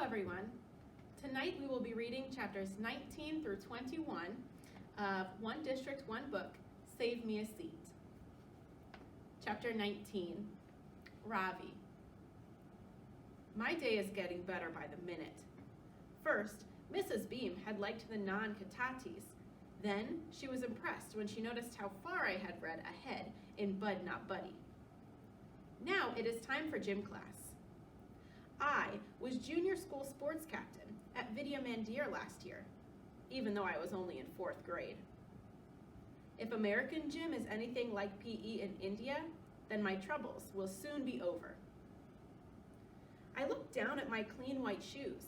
everyone. Tonight we will be reading chapters 19 through 21 of One District, One Book, Save Me a Seat. Chapter 19, Ravi. My day is getting better by the minute. First, Mrs. Beam had liked the non-Katatis. Then she was impressed when she noticed how far I had read ahead in Bud Not Buddy. Now it is time for gym class. I was junior school sports captain at Vidya Mandir last year, even though I was only in 4th grade. If American gym is anything like PE in India, then my troubles will soon be over. I looked down at my clean white shoes.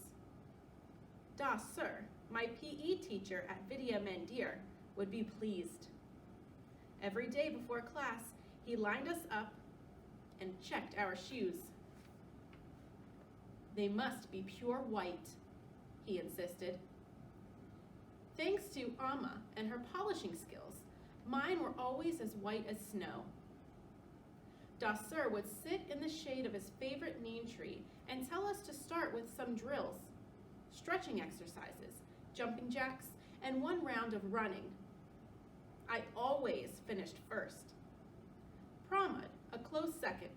Das Sir, my PE teacher at Vidya Mandir, would be pleased. Every day before class, he lined us up and checked our shoes. They must be pure white, he insisted. Thanks to Amma and her polishing skills, mine were always as white as snow. Das Sir would sit in the shade of his favorite neem tree and tell us to start with some drills, stretching exercises, jumping jacks, and one round of running. I always finished first. Pramod, a close second,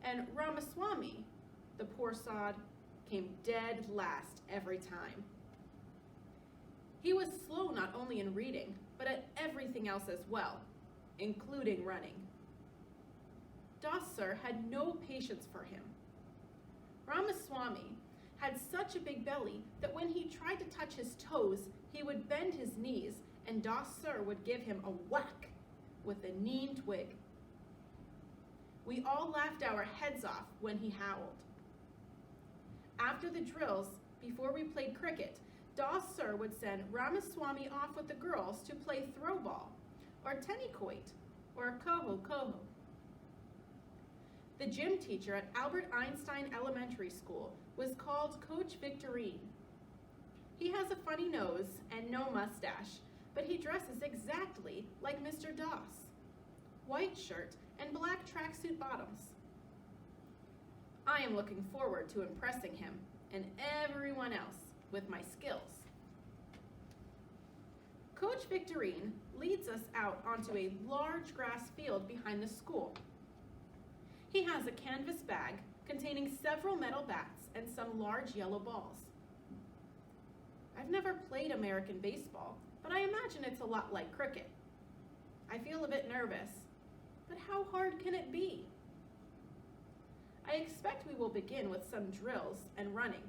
and Ramaswamy, the poor sod, came dead last every time. He was slow not only in reading, but at everything else as well, including running. Das Sir had no patience for him. Ramaswamy had such a big belly that when he tried to touch his toes, he would bend his knees and Das Sir would give him a whack with a neem twig. We all laughed our heads off when he howled. After the drills, before we played cricket, Das Sir would send Ramaswamy off with the girls to play throw ball, or tennis-quoit, or koho-koho. The gym teacher at Albert Einstein Elementary School was called Coach Victorine. He has a funny nose and no mustache, but he dresses exactly like Mr. Das. White shirt and black tracksuit bottoms. I am looking forward to impressing him and everyone else with my skills. Coach Victorine leads us out onto a large grass field behind the school. He has a canvas bag containing several metal bats and some large yellow balls. I've never played American baseball, but I imagine it's a lot like cricket. I feel a bit nervous, but how hard can it be? I expect we will begin with some drills and running,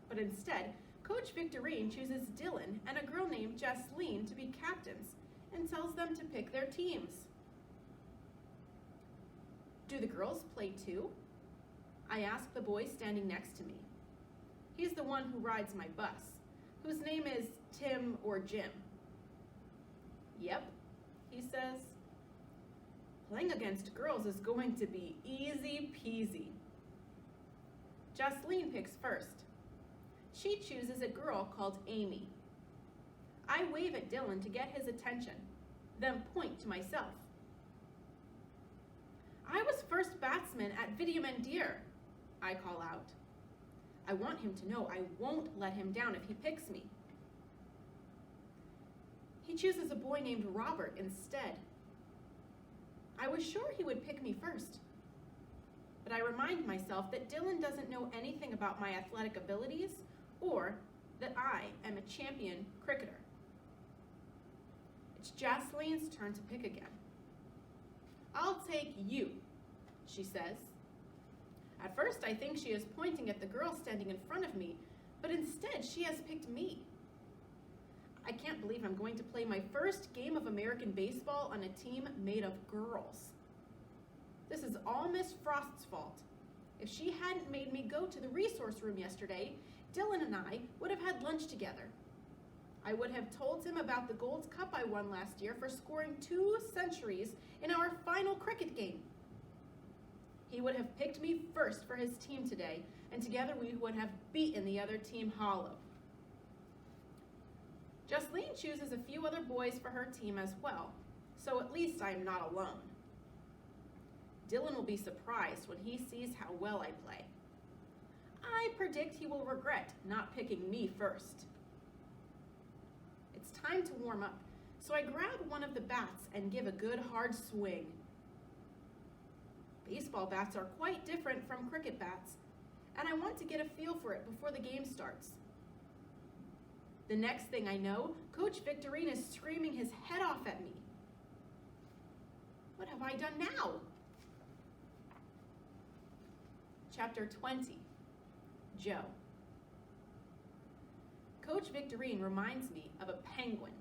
but instead, Coach Victorine chooses Dylan and a girl named Jasleen to be captains and tells them to pick their teams. Do the girls play too? I ask the boy standing next to me. He's the one who rides my bus, whose name is Tim or Jim. Yep, he says. Playing against girls is going to be easy peasy. Jasleen picks first. She chooses a girl called Amy. I wave at Dylan to get his attention, then point to myself. I was first batsman at Vidya Mandir, I call out. I want him to know I won't let him down if he picks me. He chooses a boy named Robert instead. I was sure he would pick me first, but I remind myself that Dylan doesn't know anything about my athletic abilities or that I am a champion cricketer. It's Jasleen's turn to pick again. I'll take you, she says. At first, I think she is pointing at the girl standing in front of me, but instead she has picked me. I can't believe I'm going to play my first game of American baseball on a team made of girls. This is all Miss Frost's fault. If she hadn't made me go to the resource room yesterday, Dylan and I would have had lunch together. I would have told him about the Gold Cup I won last year for scoring 2 centuries in our final cricket game. He would have picked me first for his team today, and together we would have beaten the other team hollow. Jasleen chooses a few other boys for her team as well, so at least I am not alone. Dylan will be surprised when he sees how well I play. I predict he will regret not picking me first. It's time to warm up, so I grab one of the bats and give a good hard swing. Baseball bats are quite different from cricket bats, and I want to get a feel for it before the game starts. The next thing I know, Coach Victorine is screaming his head off at me. What have I done now? Chapter 20, Joe. Coach Victorine reminds me of a penguin.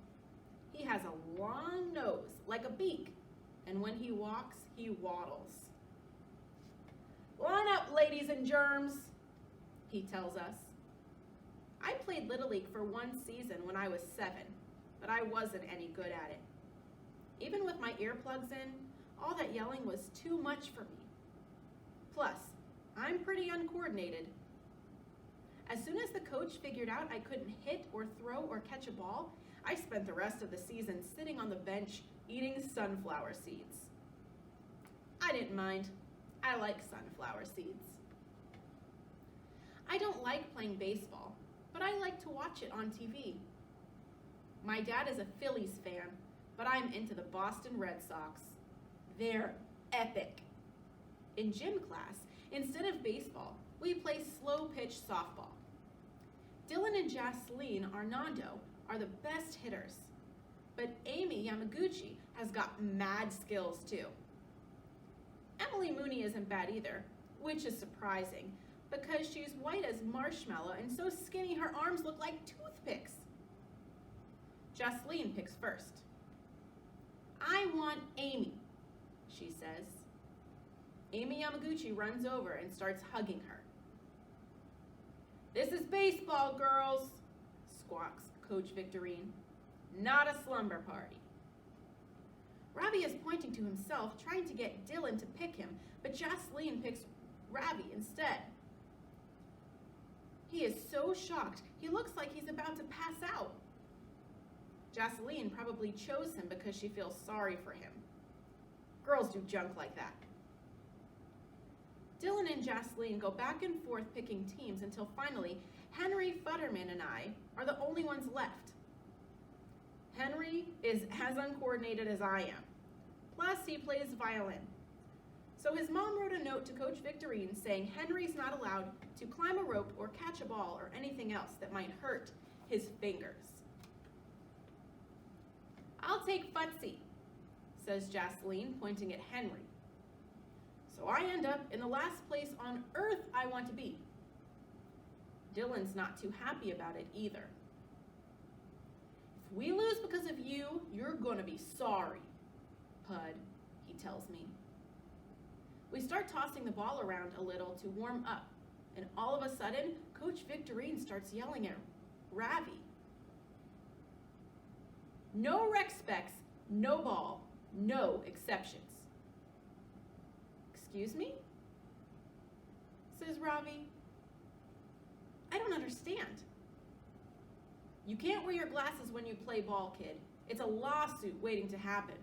He has a long nose, like a beak, and when he walks, he waddles. Line up, ladies and germs, he tells us. I played Little League for one season when I was 7, but I wasn't any good at it. Even with my earplugs in, all that yelling was too much for me. Plus, I'm pretty uncoordinated. As soon as the coach figured out I couldn't hit or throw or catch a ball, I spent the rest of the season sitting on the bench eating sunflower seeds. I didn't mind. I like sunflower seeds. I don't like playing baseball, but I like to watch it on TV. My dad is a Phillies fan, but I'm into the Boston Red Sox. They're epic. In gym class, instead of baseball, we play slow-pitch softball. Dylan and Jasleen Arnando are the best hitters, but Amy Yamaguchi has got mad skills too. Emily Mooney isn't bad either, which is surprising because she's white as marshmallow and so skinny her arms look like toothpicks. Jasleen picks first. I want Amy, she says. Amy Yamaguchi runs over and starts hugging her. This is baseball, girls, squawks Coach Victorine. Not a slumber party. Ravi is pointing to himself, trying to get Dylan to pick him, but Jasleen picks Ravi instead. He is so shocked, he looks like he's about to pass out. Jasleen probably chose him because she feels sorry for him. Girls do junk like that. Dylan and Jasleen go back and forth picking teams until finally Henry Futterman and I are the only ones left. Henry is as uncoordinated as I am. Plus, he plays violin. So his mom wrote a note to Coach Victorine saying Henry's not allowed to climb a rope or catch a ball or anything else that might hurt his fingers. I'll take Futsie, says Jasleen, pointing at Henry. So I end up in the last place on earth I want to be. Dylan's not too happy about it either. If we lose because of you, you're gonna be sorry, Pud, he tells me. We start tossing the ball around a little to warm up, and all of a sudden, Coach Victorine starts yelling at Ravi. No rec specs, no ball, no exceptions. Excuse me? Says Ravi. I don't understand. You can't wear your glasses when you play ball, kid. It's a lawsuit waiting to happen.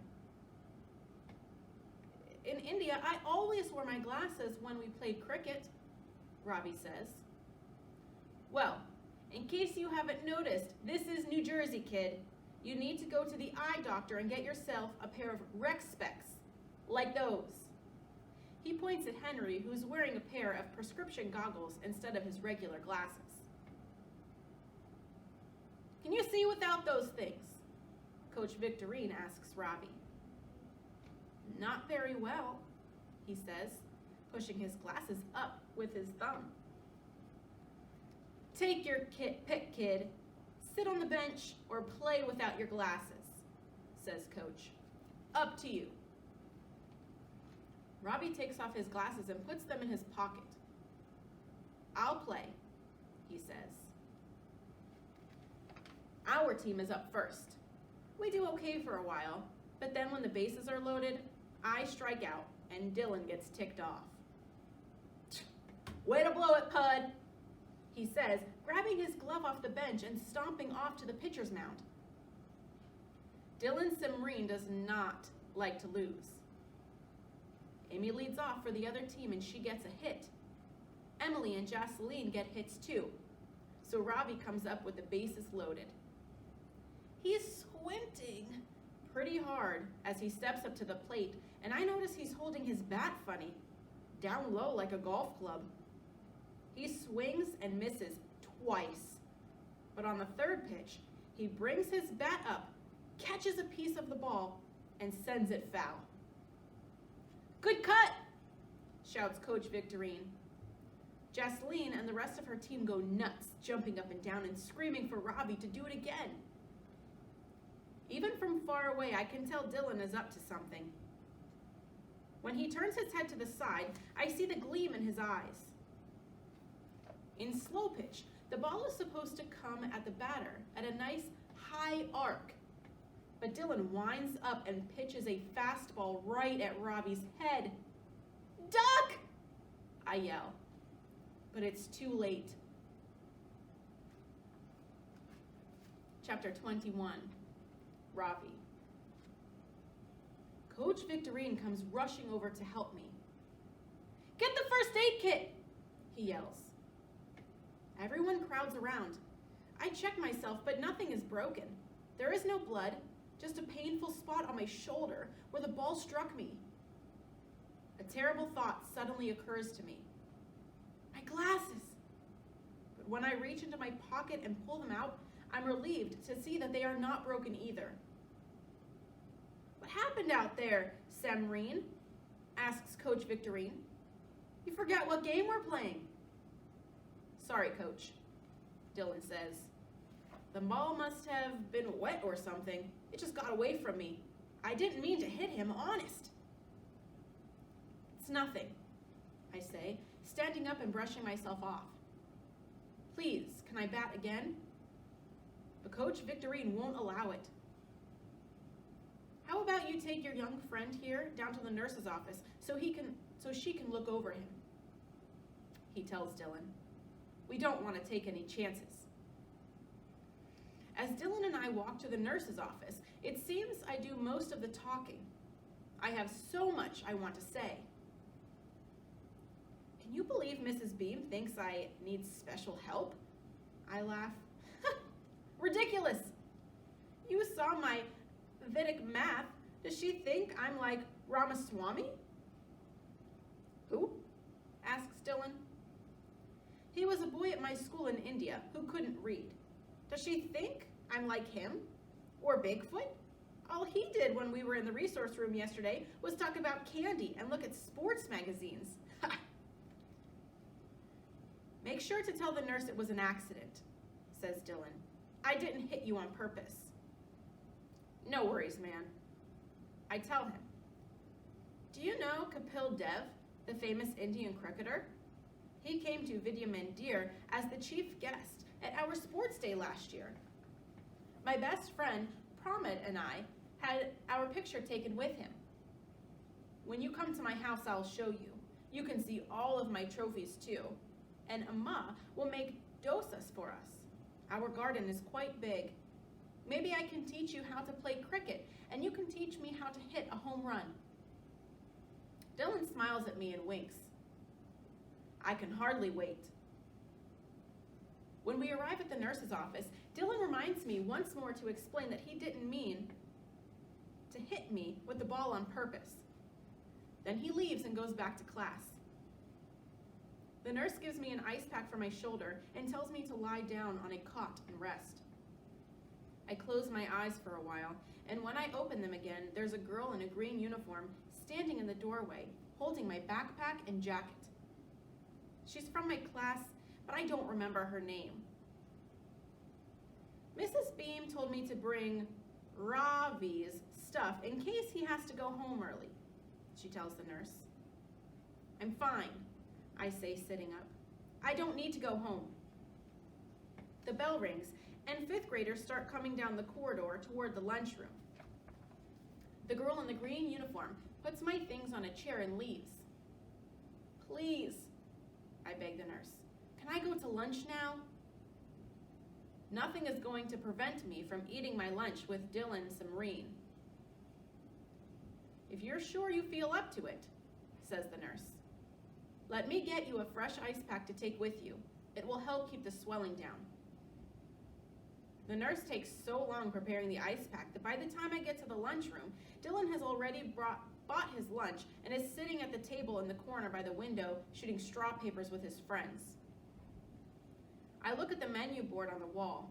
In India, I always wore my glasses when we played cricket, Ravi says. Well, in case you haven't noticed, this is New Jersey, kid. You need to go to the eye doctor and get yourself a pair of rec specs, like those. He points at Henry, who's wearing a pair of prescription goggles instead of his regular glasses. Can you see without those things? Coach Victorine asks Ravi. Not very well, he says, pushing his glasses up with his thumb. Take your pick, kid. Sit on the bench or play without your glasses, says Coach. Up to you. Ravi takes off his glasses and puts them in his pocket. I'll play, he says. Our team is up first. We do okay for a while, but then when the bases are loaded, I strike out and Dylan gets ticked off. Way to blow it, Pud, he says, grabbing his glove off the bench and stomping off to the pitcher's mound. Dylan Simreen does not like to lose. Amy leads off for the other team and she gets a hit. Emily and Jocelyn get hits too, so Ravi comes up with the bases loaded. He's squinting pretty hard as he steps up to the plate, and I notice he's holding his bat funny, down low like a golf club. He swings and misses twice, but on the third pitch, he brings his bat up, catches a piece of the ball, and sends it foul. "Good cut!" shouts Coach Victorine. Jocelyn and the rest of her team go nuts, jumping up and down and screaming for Ravi to do it again. Even from far away, I can tell Dylan is up to something. When he turns his head to the side, I see the gleam in his eyes. In slow pitch, the ball is supposed to come at the batter at a nice high arc. But Dylan winds up and pitches a fastball right at Ravi's head. "Duck!" I yell. But it's too late. Chapter 21, Ravi. Coach Victorine comes rushing over to help me. "Get the first aid kit!" he yells. Everyone crowds around. I check myself, but nothing is broken. There is no blood, just a painful spot on my shoulder where the ball struck me. A terrible thought suddenly occurs to me. My glasses! But when I reach into my pocket and pull them out, I'm relieved to see that they are not broken either. "What happened out there, Semrine?" asks Coach Victorine. "You forget what game we're playing." "Sorry, Coach," Dylan says. "The ball must have been wet or something. It just got away from me. I didn't mean to hit him, honest." "It's nothing," I say, standing up and brushing myself off. "Please, can I bat again?" But Coach Victorine won't allow it. "How about you take your young friend here down to the nurse's office so she can look over him?" he tells Dylan. We don't want to take any chances. As Dylan and I walk to the nurse's office, it seems I do most of the talking. I have so much I want to say. "Can you believe Mrs. Beam thinks I need special help?" I laugh. "Ridiculous! You saw my Vedic math. Does she think I'm like Ramaswamy?" "Who?" asks Dylan. "He was a boy at my school in India who couldn't read. Does she think I'm like him? Or Bigfoot? All he did when we were in the resource room yesterday was talk about candy and look at sports magazines." "Make sure to tell the nurse it was an accident," says Dylan. "I didn't hit you on purpose." "No worries, man," I tell him. "Do you know Kapil Dev, the famous Indian cricketer? He came to Vidya Mandir as the chief guest at our sports day last year. My best friend, Pramod, and I had our picture taken with him. When you come to my house, I'll show you. You can see all of my trophies too. And Amma will make dosas for us. Our garden is quite big. Maybe I can teach you how to play cricket, and you can teach me how to hit a home run." Dylan smiles at me and winks. I can hardly wait. When we arrive at the nurse's office, Dylan reminds me once more to explain that he didn't mean to hit me with the ball on purpose. Then he leaves and goes back to class. The nurse gives me an ice pack for my shoulder and tells me to lie down on a cot and rest. I close my eyes for a while, and when I open them again, there's a girl in a green uniform standing in the doorway, holding my backpack and jacket. She's from my class, but I don't remember her name. "Mrs. Beam told me to bring Ravi's stuff in case he has to go home early," she tells the nurse. "I'm fine," I say, sitting up. "I don't need to go home." The bell rings, and fifth graders start coming down the corridor toward the lunchroom. The girl in the green uniform puts my things on a chair and leaves. "Please," I beg the nurse, "can I go to lunch now?" Nothing is going to prevent me from eating my lunch with Dylan Semrine. "If you're sure you feel up to it," says the nurse. Let me get you a fresh ice pack to take with you. It will help keep the swelling down. The nurse takes so long preparing the ice pack that by the time I get to the lunchroom, Dylan has already bought his lunch and is sitting at the table in the corner by the window shooting straw papers with his friends. I look at the menu board on the wall.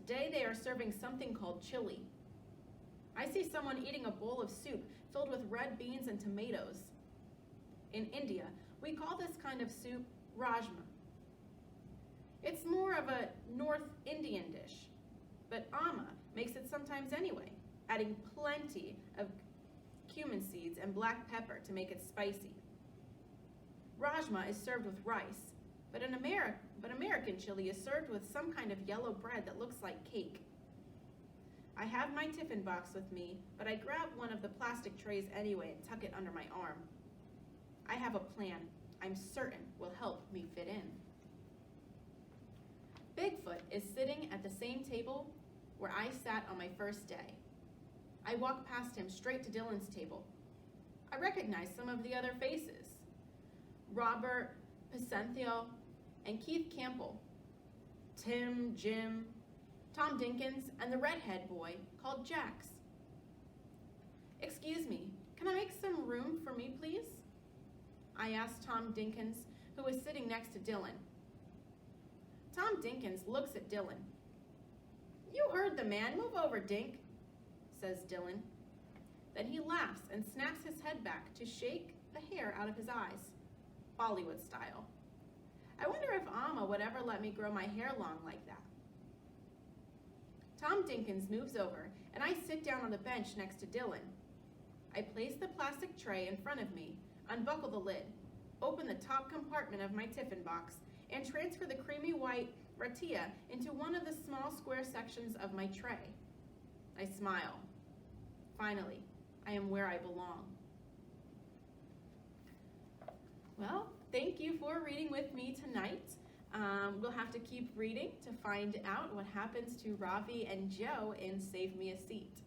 Today they are serving something called chili. I see someone eating a bowl of soup filled with red beans and tomatoes. In India, we call this kind of soup rajma. It's more of a North Indian dish, but Amma makes it sometimes anyway, adding plenty of cumin seeds and black pepper to make it spicy. Rajma is served with rice, but American chili is served with some kind of yellow bread that looks like cake. I have my tiffin box with me, but I grab one of the plastic trays anyway and tuck it under my arm. I have a plan I'm certain will help me fit in. Bigfoot is sitting at the same table where I sat on my first day. I walk past him straight to Dylan's table. I recognize some of the other faces. Robert, Picenthio, and Keith Campbell. Tim, Jim, Tom Dinkins, and the redhead boy called Jax. Excuse me, can I make some room for me, please? I asked Tom Dinkins, who was sitting next to Dylan. Tom Dinkins looks at Dylan. You heard the man, move over, Dink, says Dylan. Then he laughs and snaps his head back to shake the hair out of his eyes, Bollywood style. I wonder if Amma would ever let me grow my hair long like that. Tom Dinkins moves over, and I sit down on the bench next to Dylan. I place the plastic tray in front of me, unbuckle the lid, open the top compartment of my tiffin box, and transfer the creamy white ratia into one of the small square sections of my tray. I smile. Finally, I am where I belong. Well, thank you for reading with me tonight. We'll have to keep reading to find out what happens to Ravi and Joe in Save Me a Seat.